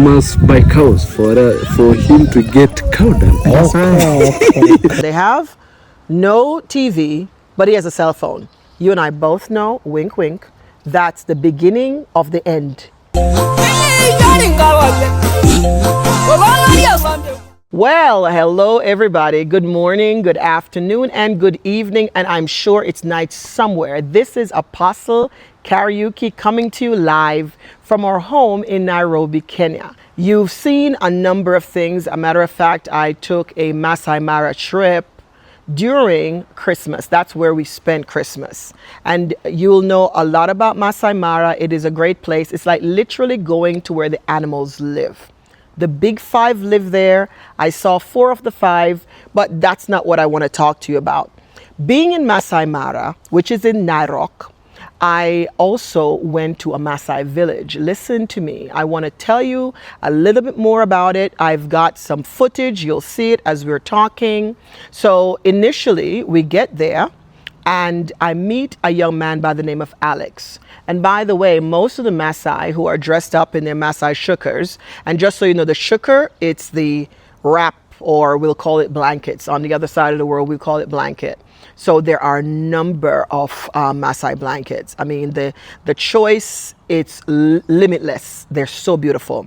must buy cows for him to get cow dung. That's right. They have no TV, but he has a cell phone. You and I both know, wink, wink, that's the beginning of the end. Well, hello everybody. Good morning, good afternoon, and good evening, and I'm sure it's night somewhere. This is Apostle Kariuki coming to you live from our home in Nairobi, Kenya. You've seen a number of things. A matter of fact, I took a Masai Mara trip during Christmas. That's where we spent Christmas. And you'll know a lot about Masai Mara. It is a great place. It's like literally going to where the animals live. The big five live there. I saw 4 of the 5, but that's not what I want to talk to you about. Being in Masai Mara, which is in Narok, I also went to a Masai village. Listen to me. I want to tell you a little bit more about it. I've got some footage. You'll see it as we're talking. So initially we get there and I meet a young man by the name of Alex. And by the way, most of the Masai who are dressed up in their Masai shukers, and just so you know, the shuker, it's the wrap, or we'll call it blankets. On the other side of the world, we call it blanket. So there are a number of Masai blankets. I mean, the choice, it's limitless. They're so beautiful.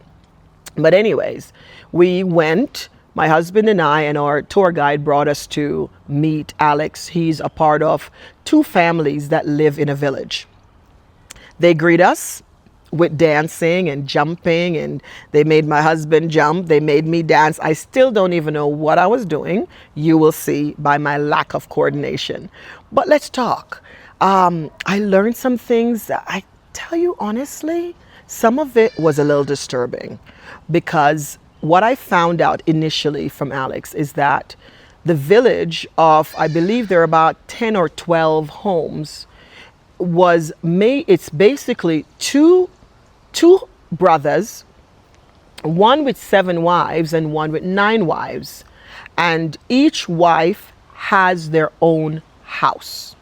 But anyways, we went, my husband and I, and our tour guide brought us to meet Alex. He's a part of 2 families that live in a village. They greet us with dancing and jumping, and they made my husband jump. They made me dance. I still don't even know what I was doing. You will see by my lack of coordination. But let's talk. I learned some things that I tell you honestly, some of it was a little disturbing, because what I found out initially from Alex is that the village of, I believe there are about 10 or 12 homes, it's basically two brothers, one with 7 wives and one with 9 wives, and each wife has their own house.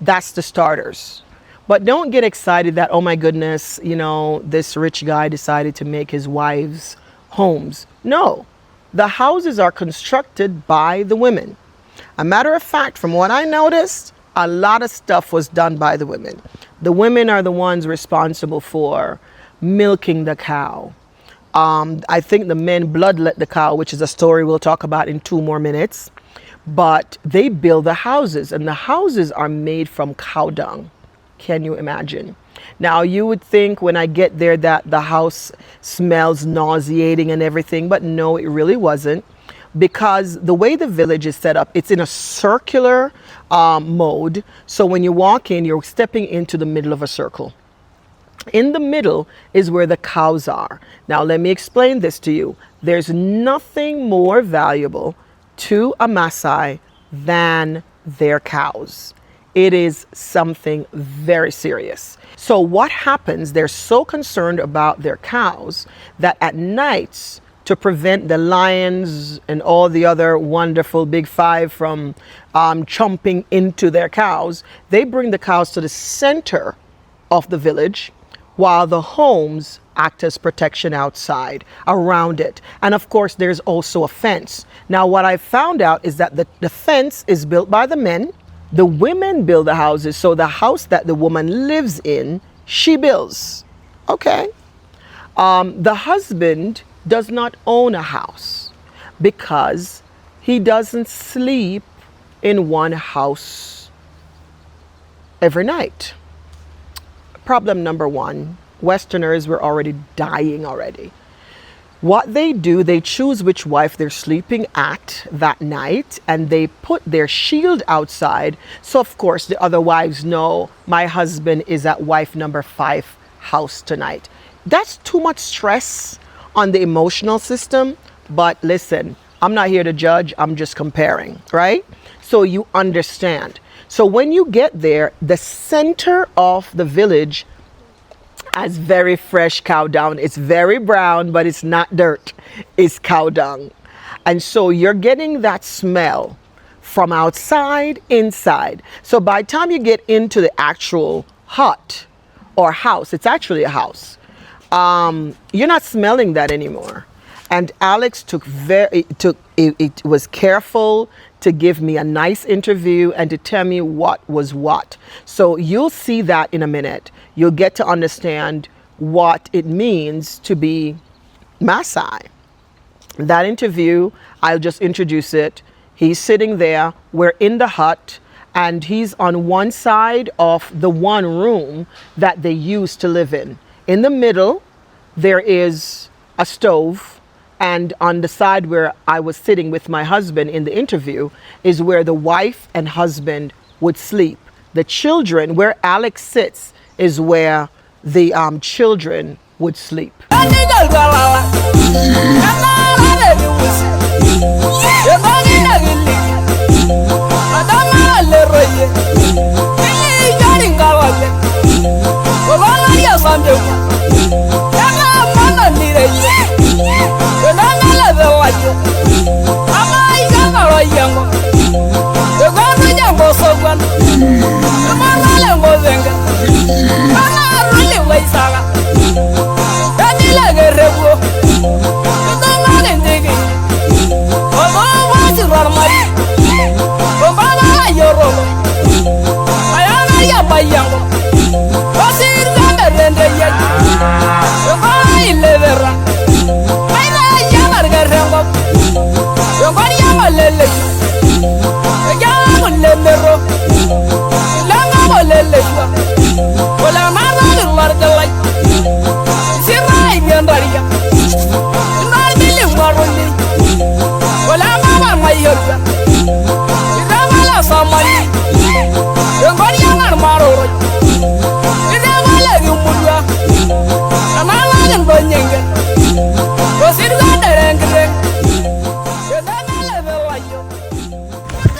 That's the starters. But don't get excited that, oh my goodness, you know, this rich guy decided to make his wives homes. No, the houses are constructed by the women. A matter of fact, from what I noticed, a lot of stuff was done by the women. The women are the ones responsible for milking the cow. I think the men bloodlet the cow, which is a story we'll talk about in 2 more minutes. But they build the houses, and the houses are made from cow dung. Can you imagine? Now, you would think when I get there that the house smells nauseating and everything, but no, it really wasn't. Because the way the village is set up, it's in a circular mode. So when you walk in, you're stepping into the middle of a circle. In the middle is where the cows are. Now, let me explain this to you. There's nothing more valuable to a Masai than their cows. It is something very serious. So what happens, they're so concerned about their cows that at nights, to prevent the lions and all the other wonderful big 5 from chomping into their cows, they bring the cows to the center of the village while the homes act as protection outside around it. And of course, there's also a fence. Now, what I found out is that the fence is built by the men. The women build the houses, so the house that the woman lives in, she builds. Okay. The husband does not own a house because he doesn't sleep in one house every night. Problem number 1, Westerners were already dying already. What they do, they choose which wife they're sleeping at that night, and they put their shield outside. So of course the other wives know my husband is at wife number 5 house tonight. That's too much stress on the emotional system. But listen, I'm not here to judge, I'm just comparing, right? So you understand. So when you get there, the center of the village has very fresh cow dung. It's very brown, but it's not dirt, it's cow dung. And so you're getting that smell from outside, inside. So by the time you get into the actual hut or house, it's actually a house. you're not smelling that anymore. And Alex it was careful to give me a nice interview and to tell me what was what. So you'll see that in a minute. You'll get to understand what it means to be Masai. That interview, I'll just introduce it. He's sitting there, we're in the hut, and he's on one side of the one room that they used to live in. In the middle, there is a stove, and on the side where I was sitting with my husband in the interview is where the wife and husband would sleep. The children, where Alex sits, is where the children would sleep.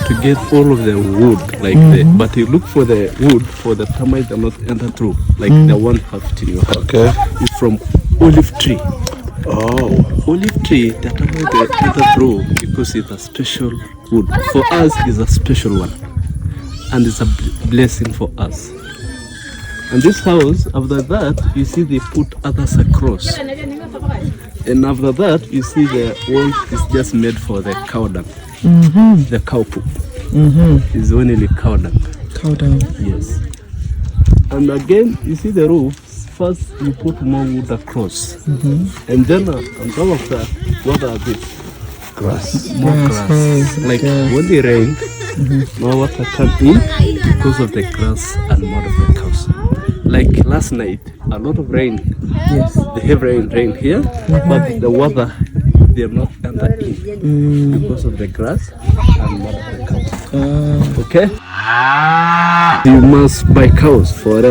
To get all of the wood, like but you look for the wood for the termites that not enter through, like the one have in your house. Okay. It's from olive tree. Oh. Olive tree, the termites they enter through because it's a special wood. For us, it's a special one, and it's a blessing for us. And this house, after that, you see they put others across. And after that, you see the wall is just made for the cow dung. The cow poop is only cow dung. Cow dung. Yes. And again, you see the roof. First, you put more wood across. And then on top of that, what are these? Grass. More grass. Like when they rain, more water come in because of the grass and more of the cows. Like last night, a lot of rain. Yes. The heavy rain here, but the water they are not enter in because of the grass and more of the cows. Okay. You must buy cows for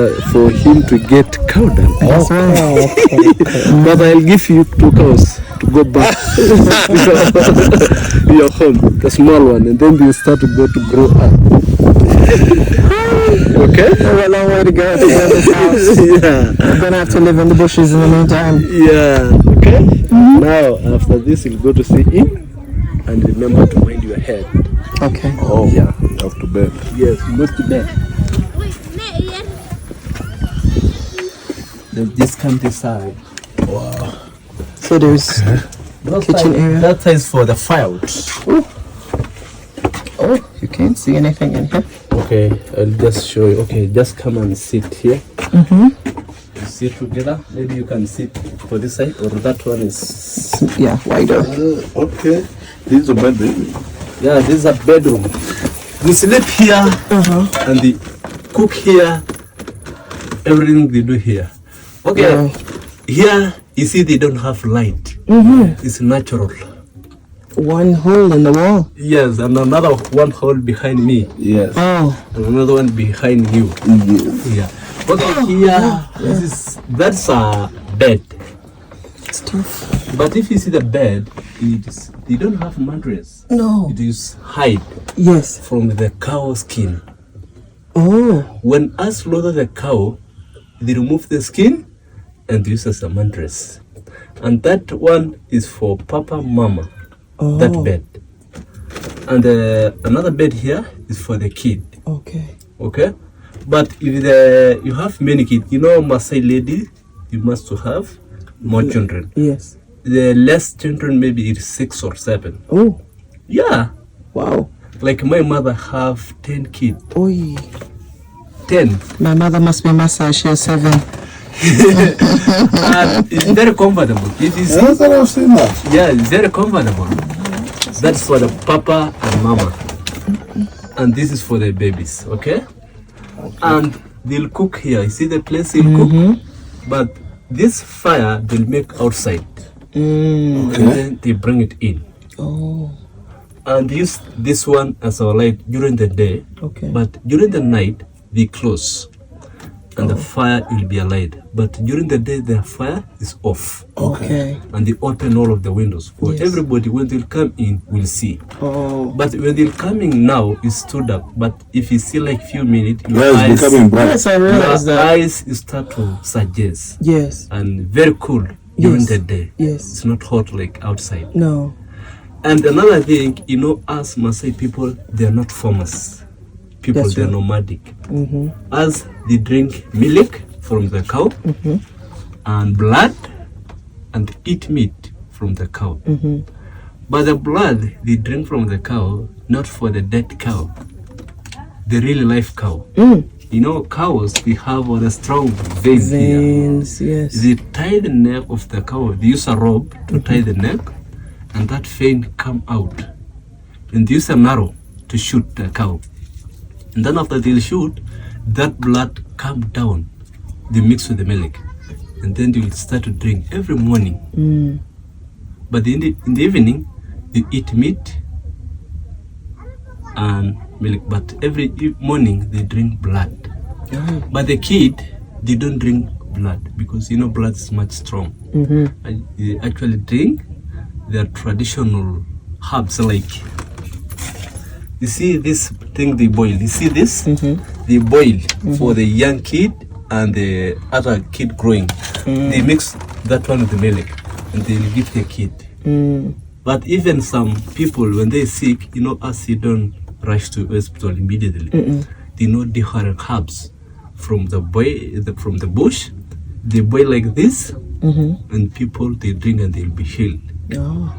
him to get cow dung. That's right. But I'll give you 2 cows to go back to your home, the small one, and then they start to go to grow up. Okay? We have a long way to go to get this house. Yeah. We're gonna have to live in the bushes in the meantime. Yeah. Okay? Now, after this, you'll go to see him and remember to mind your head. Okay. Oh, Yeah. you have to bed. Yes, you must to bed. Then this come this side. Wow. So there's kitchen area. That side is for the firewood. Oh, you can't see anything in here. Okay, I'll just show you. Okay, just come and sit here. You sit together. Maybe you can sit for this side or that one is. Yeah, wider. Okay. This is a bedroom. Yeah, this is a bedroom. We sleep here and they cook here. Everything they do here. Okay, Yeah. here you see they don't have light. It's natural. One hole in the wall. Yes, and another one hole behind me. Yes. Oh, And another one behind you. Yes. Yeah. Okay, here, that's a bed. it's tough. But if you see the bed, they don't have mattress. No. It is hide Yes. from the cow skin. Oh. When I slaughter the cow, they remove the skin and use as a mattress. And that one is for Papa, Mama. Oh. That bed. And another bed here is for the kid. Okay. Okay, but if you have many kids, you know, Masai lady, you must to have more children. Yes. The less children, maybe it's 6 or 7. Oh, Yeah. wow. Like my mother have 10 kids. Oy. 10. My mother must be Masai. She has 7. And it's very comfortable. If you see, Yes, I've seen that. yeah, it's very comfortable. That's for the papa and mama. And this is for the babies, okay? And they'll cook here. You see the place they'll cook? But this fire they'll make outside. And then they bring it in. Oh, And use this one as our light during the day. okay. But during the night, they close. And the fire will be alight. But during the day, the fire is off. Okay. And they open all of the windows. For Yes. everybody, when they'll come in, will see. Oh. But when they're coming now, it's stood up. But if you see like few minutes, your Yeah, it's eyes, becoming bright. Yes, I realize your that. eyes start to suggest. Yes. And very cool during Yes. the day. Yes. It's not hot like outside. No. And another thing, you know, us Masai people, they're not farmers. People, That's they're right. nomadic. As they drink milk from the cow and blood and eat meat from the cow. But the blood they drink from the cow, not for the dead cow, the real life cow. You know, cows, they have a strong vein here. Veins, yes. They tie the neck of the cow. They use a rope to tie the neck, and that vein come out. And they use an arrow to shoot the cow. And then after they shoot, that blood come down. They mix with the milk, and then they will start to drink every morning. But in the evening, they eat meat and milk. But every morning they drink blood. But the kid, they don't drink blood because you know blood is much strong. And they actually drink their traditional herbs like. You see this thing they boil. You see this? They boil for the young kid and the other kid growing. They mix that one with the milk and they give the kid. But even some people, when they sick, you know, as you don't rush to hospital immediately. They know different herbs from the from the bush. They boil like this, and people they drink and they'll be healed. Oh,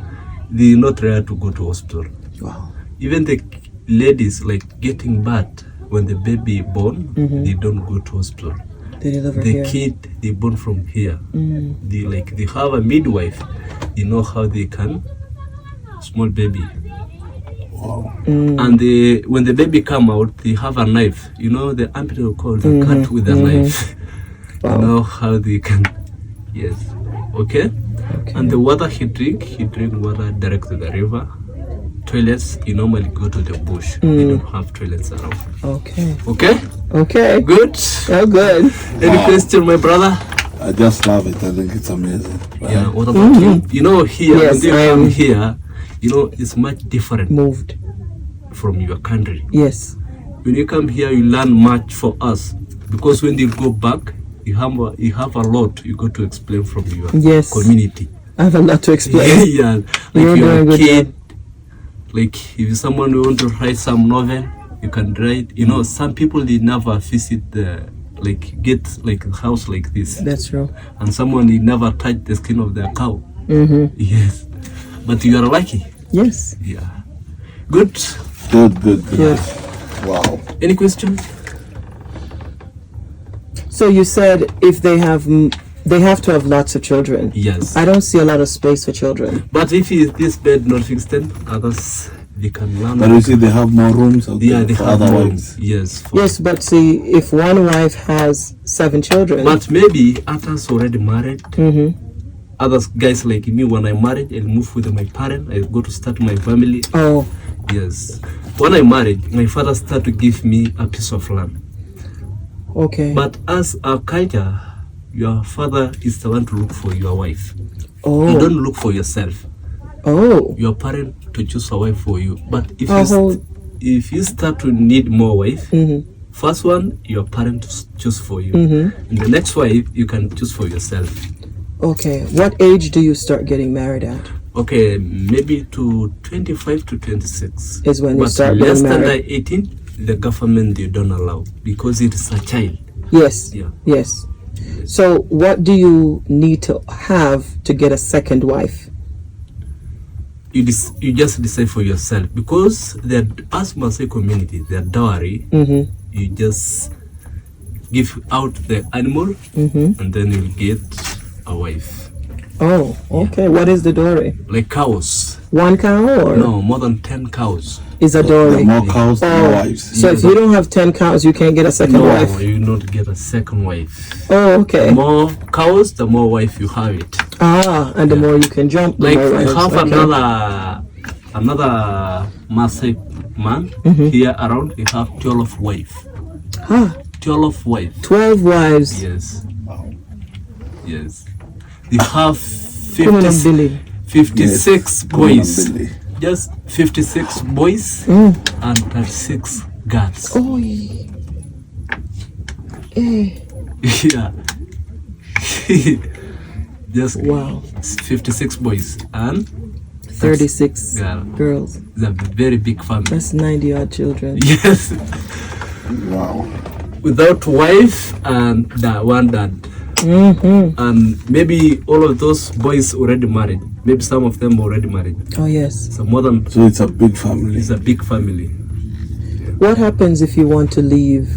They not ready to go to hospital. wow. Even the ladies like getting bad when the baby born, they don't go to hospital. They deliver The here. kid they born from here. They have a midwife. They know how they can small baby. Wow. And when the baby come out, they have a knife. You know the amputee will call the cut with a knife. Wow. You know how they can. Yes. Okay. And the water he drink water direct to the river. Toilets, you normally go to the bush. You don't have toilets around. Okay. Okay? Okay. Good? Oh, good. Any question, my brother? I just love it. I think it's amazing. Right? Yeah, what about you? You know, here, Yes, when I you am. come here, you know, it's much different Moved. from your country. Yes. When you come here, you learn much for us. Because when you go back, you have a lot you got to explain from your Yes. community. I have a lot to explain. Yeah, like You're you're doing a a good kid, like if someone want to write some novel, you can write. You know, some people they never visit the get like a house like this, That's true. and someone they never touch the skin of their cow. Yes, but you are lucky. Yes. Yeah, good. Good. Good. Wow. Any questions? So you said if they have to have lots of children. Yes, I don't see a lot of space for children. but if this bed not fixed, then others they can learn. But you see, they have more rooms out Yeah, there they for have other more. wives. Yes. Yes, but see, if one wife has 7 children. But maybe others already married. Others guys like me, when I married, I move with my parents. I go to start my family. Oh, Yes. When I married, my father started to give me a piece of land. okay. But as a culture, your father is the one to look for your wife. You Oh, don't look for yourself. oh, Your parent to choose a wife for you. But if Oh. if you start to need more wife, first one your parent choose for you, and the next wife you can choose for yourself. okay. What age do you start getting married at? Okay, maybe to 25 to 26. Is when you But start less getting than married. 18, the government they don't allow because it is a child. Yes. Yeah. Yes. So what do you need to have to get a second wife? You just decide for yourself, because the as Masai community, their dowry, you just give out the animal, and then you'll get a wife. Oh, okay. What is the dowry? Like cows. One cow or? No, more than 10 cows. Is a The dowry. more cows, the more wives. So if you don't have 10 cows, you can't get a second No, wife? you not get a second wife. Oh, okay. The more cows, the more wife you have it. And the more you can jump, the Like more we wives. have Okay. another Masai man here around. He have 12 wife. 12 wife. 12 wives. Yes. Yes. They have Kumanang Billy. 56 boys. Billy. Just 56 boys and 36 girls. Oh, Yeah. Just wow. 56 boys and 36 girl. girls. It's a very big family. That's 90 odd children. Yes. Wow. Without wife and the one dad. And maybe all of those boys already married. Maybe some of them already married. Oh, yes. So more than So it's a big family. it's a big family. What happens if you want to leave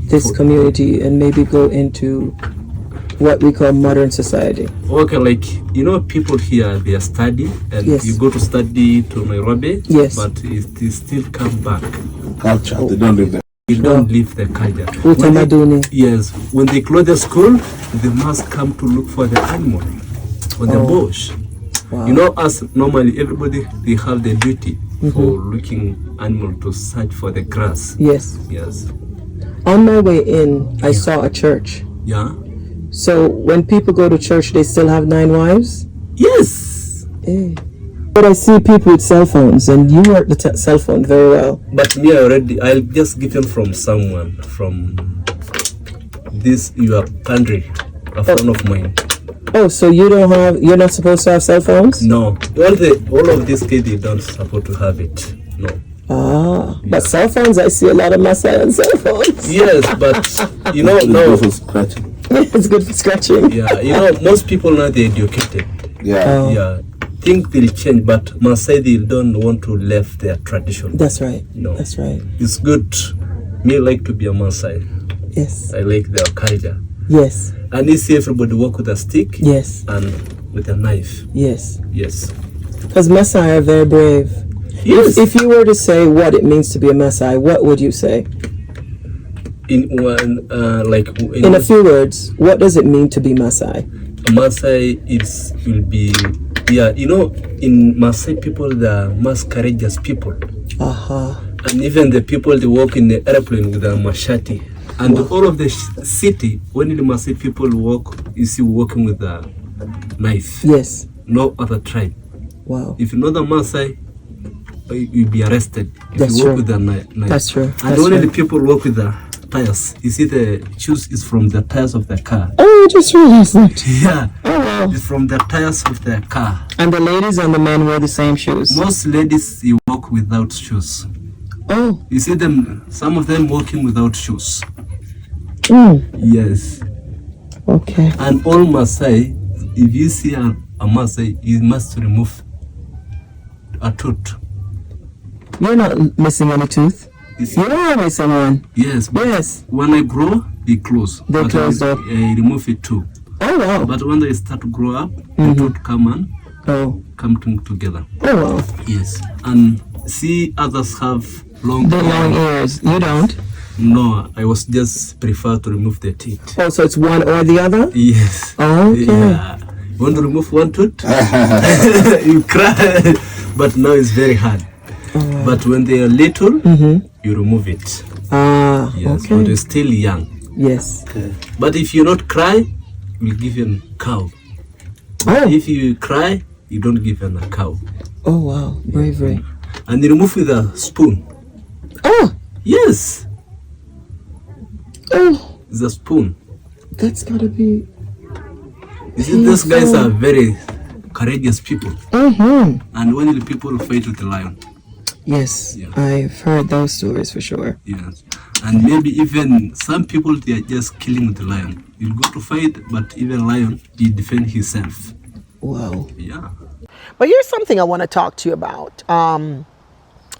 this community and maybe go into what we call modern society? Okay, like people here they study and Yes. you go to study to Nairobi. Yes. But it still come back. Culture. They don't live there. You don't leave the culture. Utamaduni. Yes, when they close the school, they must come to look for the animal on the bush. Wow. As normally everybody they have the duty for looking animal to search for the grass. Yes. Yes. On my way in, I saw a church. Yeah. So when people go to church, they still have 9 wives? Yes. But I see people with cell phones, and you work the cell phone very well. But me I'll just give them from someone from this your country, a friend of mine. Oh, so you're not supposed to have cell phones? No, all of these kids they don't support to have it. No. But cell phones, I see a lot of Masai on cell phones. Yes, but It's no. good for scratching. It's good for scratching. Yeah, most people now they're educated. Yeah. Yeah, things will change, but Masai they don't want to leave their tradition. That's right. No. That's right. It's good. Me like to be a Masai. Yes. I like their culture. Yes. And you see everybody walk with a stick Yes. and with a knife. Yes. Yes. Because Masai are very brave. Yes. If you were to say what it means to be a Masai, what would you say? In one In a few words, what does it mean to be Masai? Masai will be in Masai people the most courageous people. And even the people they walk in the airplane with a machete. And all of the city, when the Masai people walk, you see walking with a knife. Yes. No other tribe. Wow. If you know the Masai, you'll be arrested if That's you walk true. with a knife. That's true. And That's only true. the people walk with the tires. You see the shoes is from the tires of the car. Oh, I just realized that. Yeah. Oh, wow. It's from the tires of the car. And the ladies and the men wear the same shoes. Most ladies you walk without shoes. Oh. You see them, some of them walking without shoes. Yes. Okay. And all Masai, if you see a Masai, you must remove a tooth. You're not missing any tooth. You see? You are missing one. Yes. But Yes. when I grow, they close. They But close I up. remove it too. Oh, wow. But when they start to grow up, the tooth come together. Oh, wow. Yes. And see others have long The long ears. You don't? No, I was just prefer to remove the teeth. Oh, so it's one or the other? Yes. Okay. Yeah. You want to remove one tooth? You cry. But now it's very hard. But when they are little, you remove it. Yes, but okay. they're still young. Yes. But if you not cry, you give them cow. Oh. If you cry, you don't give them a cow. Oh, wow. Bravery. And you remove with a spoon. Oh. Yes, Oh. it's a spoon. That's gotta be. You see, these guys are very courageous people. Mm-hmm. And when the people fight with the lion. Yes. Yeah. I've heard those stories for sure. Yes. And maybe even some people, they are just killing the lion. He'll go to fight, but even lion, he defend himself. Wow. Yeah. But here's something I want to talk to you about.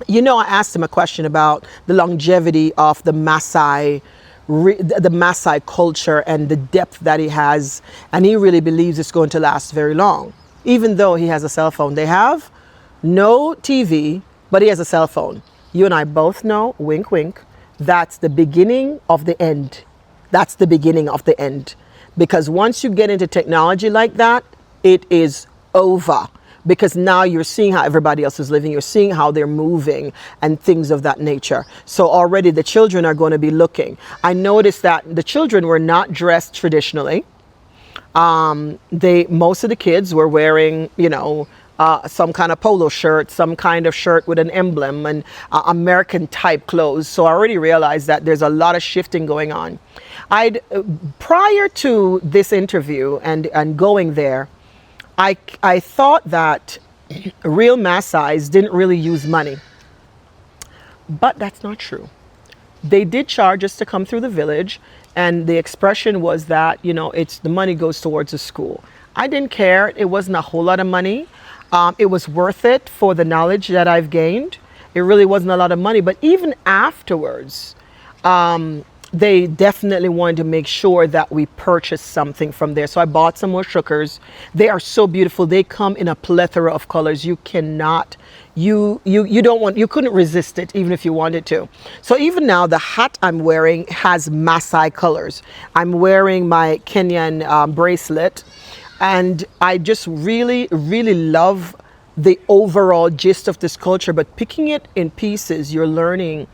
You know, I asked him a question about the longevity of the Masai, the Masai culture and the depth that he has, and he really believes it's going to last very long, even though he has a cell phone. They have no TV, but he has a cell phone. You and I both know, wink, wink, that's the beginning of the end. That's the beginning of the end. Because once you get into technology like that, it is over. Because now you're seeing how everybody else is living, you're seeing how they're moving and things of that nature. So already the children are going to be looking. I noticed that the children were not dressed traditionally. Most of the kids were wearing, you know, some kind of polo shirt, some kind of shirt with an emblem and American type clothes. So I already realized that there's a lot of shifting going on. Prior to this interview and going there, I thought that real Masais didn't really use money, but that's not true. They did charge us to come through the village, and the expression was that, you know, it's the money goes towards the school. I didn't care. It wasn't a whole lot of money. It was worth it for the knowledge that I've gained. It really wasn't a lot of money, but even afterwards, they definitely wanted to make sure that we purchased something from there. So I bought some more shukers. They are so beautiful. They come in a plethora of colors. You cannot, you couldn't resist it even if you wanted to. So even now, the hat I'm wearing has Masai colors. I'm wearing my Kenyan bracelet, and I just really, really love the overall gist of this culture. But picking it in pieces, you're learning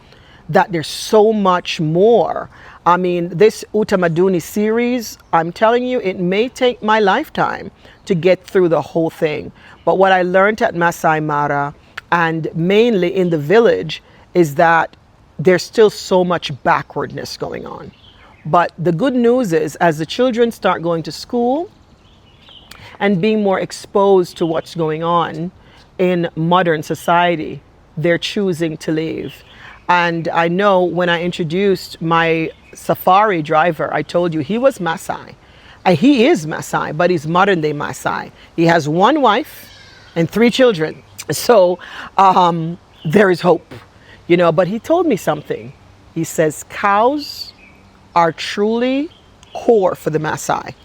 that there's so much more. I mean, this Utamaduni series, I'm telling you, it may take my lifetime to get through the whole thing. But what I learned at Masai Mara, and mainly in the village, is that there's still so much backwardness going on. But the good news is, as the children start going to school and being more exposed to what's going on in modern society, they're choosing to leave. And I know when I introduced my safari driver, I told you he was Masai. He is Masai, but he's modern day Masai. He has one wife and 3 children. So there is hope, you know, but he told me something. He says cows are truly core for the Masai.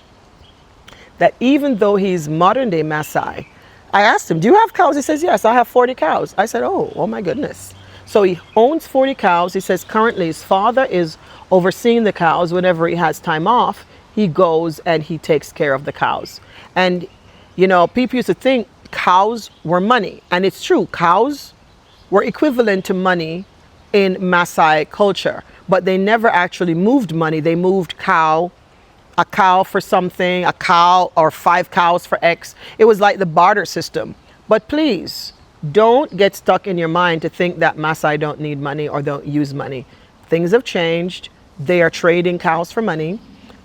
That even though he's modern day Masai, I asked him, do you have cows? He says, yes, I have 40 cows. I said, oh my goodness. So he owns 40 cows. He says currently his father is overseeing the cows. Whenever he has time off, he goes and he takes care of the cows. And, you know, people used to think cows were money. And it's true, cows were equivalent to money in Masai culture. But they never actually moved money. They moved a cow for something, a cow or 5 cows for X. It was like the barter system. But please, don't get stuck in your mind to think that Masai don't need money or don't use money. Things have changed. They are trading cows for money.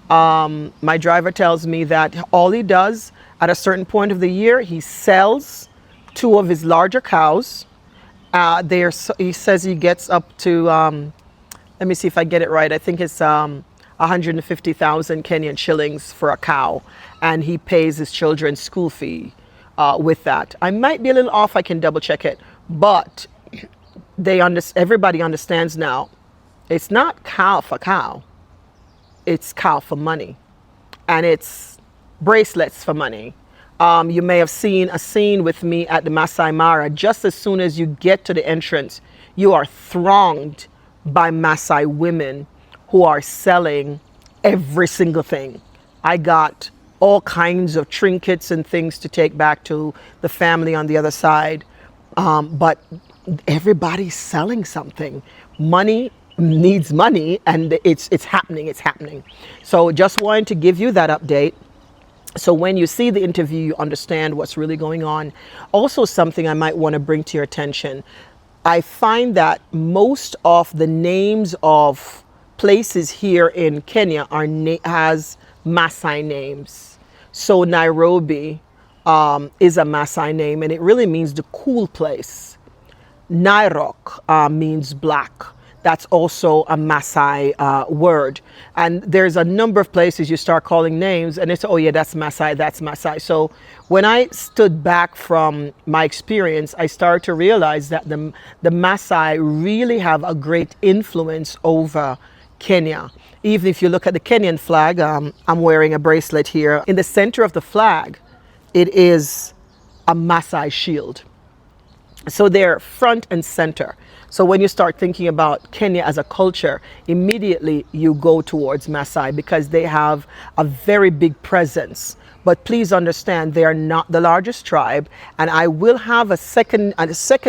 My driver tells me that all he does at a certain point of the year, he sells 2 of his larger cows. He says he gets up to, let me see if I get it right. I think it's 150,000 Kenyan shillings for a cow. And he pays his children's school fee with that. I might be a little off, I can double check it, but everybody understands now, it's not cow for cow, it's cow for money, and it's bracelets for money. You may have seen a scene with me at the Masai Mara. Just as soon as you get to the entrance, you are thronged by Masai women who are selling every single thing. I got all kinds of trinkets and things to take back to the family on the other side. But everybody's selling something. Money needs money, and it's happening. So just wanted to give you that update. So when you see the interview, you understand what's really going on. Also, something I might want to bring to your attention. I find that most of the names of places here in Kenya has Masai names. So Nairobi is a Masai name, and it really means the cool place. Nairok means black. that's also a Masai word. And there's a number of places you start calling names and it's, oh yeah, that's Masai, that's Masai. So when I stood back from my experience, I started to realize that the Masai really have a great influence over Kenya. Even if you look at the Kenyan flag, I'm wearing a bracelet here. In the center of the flag, it is a Masai shield. So they're front and center. So when you start thinking about Kenya as a culture, immediately you go towards Masai because they have a very big presence. But please understand, they are not the largest tribe. And I will have a second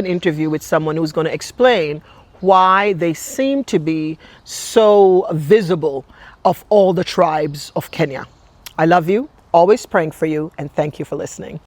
interview with someone who's going to explain why they seem to be so visible of all the tribes of Kenya. I love you, always praying for you, and thank you for listening.